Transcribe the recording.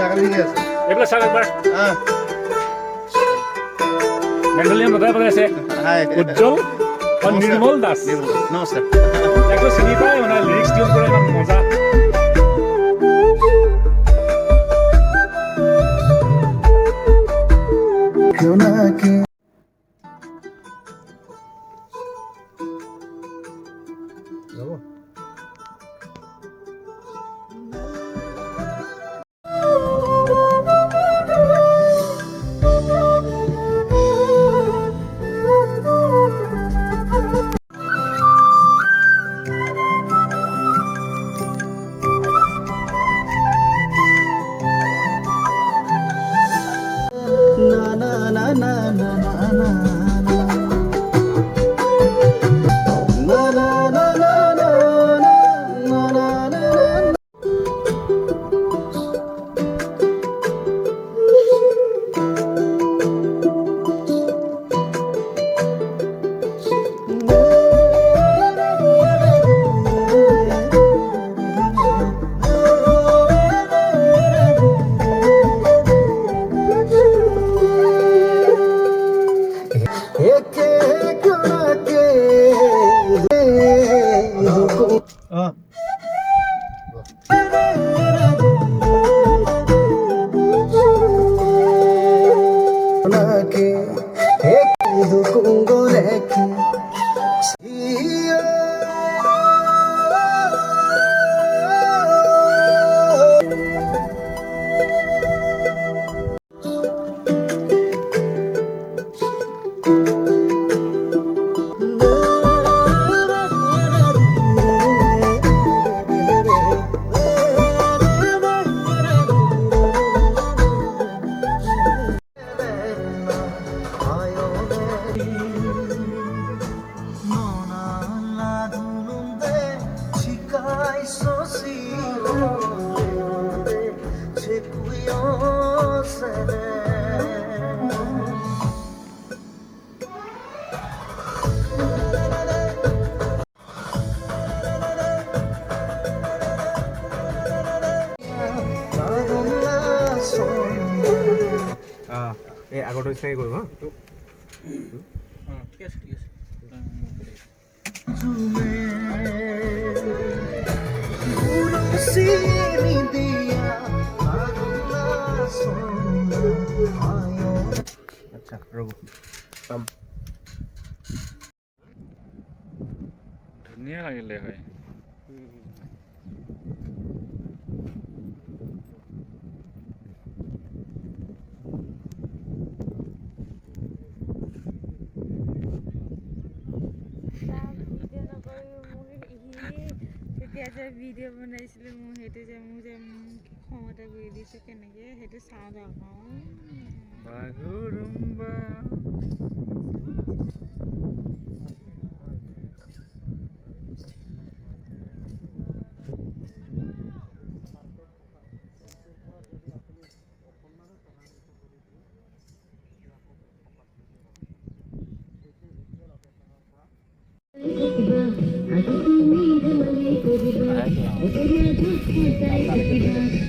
ছাগলী ঠিক আছে এইবিলাক চাওক একবাৰ মেণ্ডেলিয়ান বজাই আছে উজ্জ্বল আৰু নিৰ্মল দাস নমস্কাৰ একো চিনি পায় মানে লিৰিক্স টিউন কৰে ইমান মজা এই আগৰটো চাই কৰিব ঠিক আছে ঠিক আছে আচ্ছা ৰ'ব চাম ধুনীয়া লাগিলে হয় তেতিয়া যে ভিডিঅ' বনাইছিলোঁ মোৰ সেইটো যে মোক যে খঙতে কৰি দিছোঁ কেনেকৈ সেইটো চাওঁ আকৌ বাগুৰুম্বা I